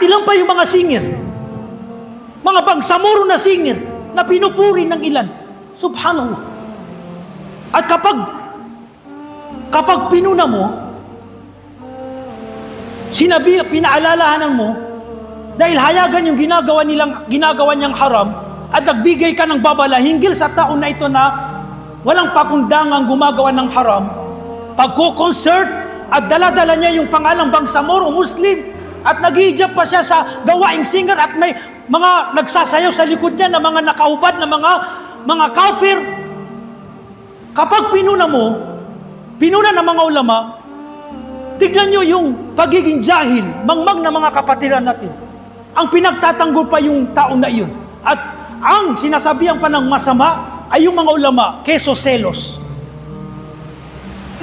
At ilan pa yung mga singer, mga bangsamoro na singer na pinupuri ng ilan. Subhanallah. At kapag pinuna mo, pinaalalahanan mo, dahil hayagan yung ginagawa niyang haram, at nagbigay ka ng babala hinggil sa taon na ito na walang pakundangang gumagawa ng haram, pagko-concert at dala-dala niya yung pangalang bangsamoro, Muslim, at nag-hijab pa siya sa gawaing singer at may mga nagsasayaw sa likod niya na mga nakahubad na mga kafir. Kapag pinuna ng mga ulama, tignan nyo yung pagiging jahil, mangmang na mga kapatiran natin. Ang pinagtatanggol pa yung tao na iyon. At ang sinasabihan pa ng masama ay yung mga ulama, keso selos.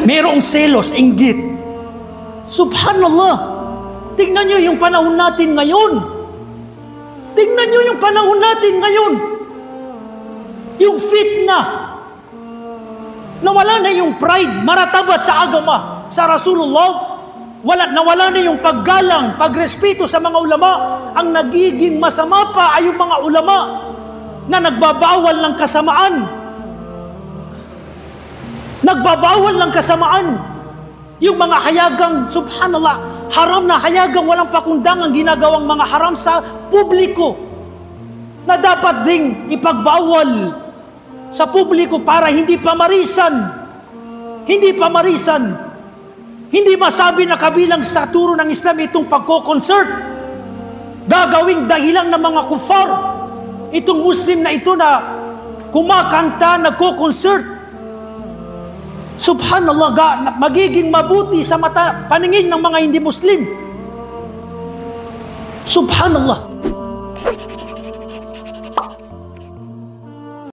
Merong selos, inggit. Subhanallah. Tingnan nyo yung panahon natin ngayon. Tingnan nyo yung panahon natin ngayon. Yung fitna. Nawala na yung pride, maratabat sa agama, sa Rasulullah. Nawala na yung paggalang, pagrespeto sa mga ulama. Ang nagiging masama pa ay yung mga ulama na nagbabawal ng kasamaan. Nagbabawal ng kasamaan. Yung mga hayagang, subhanallah, haram na hayagang walang pakundangang ginagawang mga haram sa publiko na dapat ding ipagbawal sa publiko para hindi pamarisan. Hindi masabi na kabilang sa turo ng Islam itong pagko-concert. Gagawing dahilan ng mga kufar itong Muslim na ito na kumakanta, nagko-concert. Subhanallah, magiging mabuti sa paningin ng mga hindi Muslim. Subhanallah.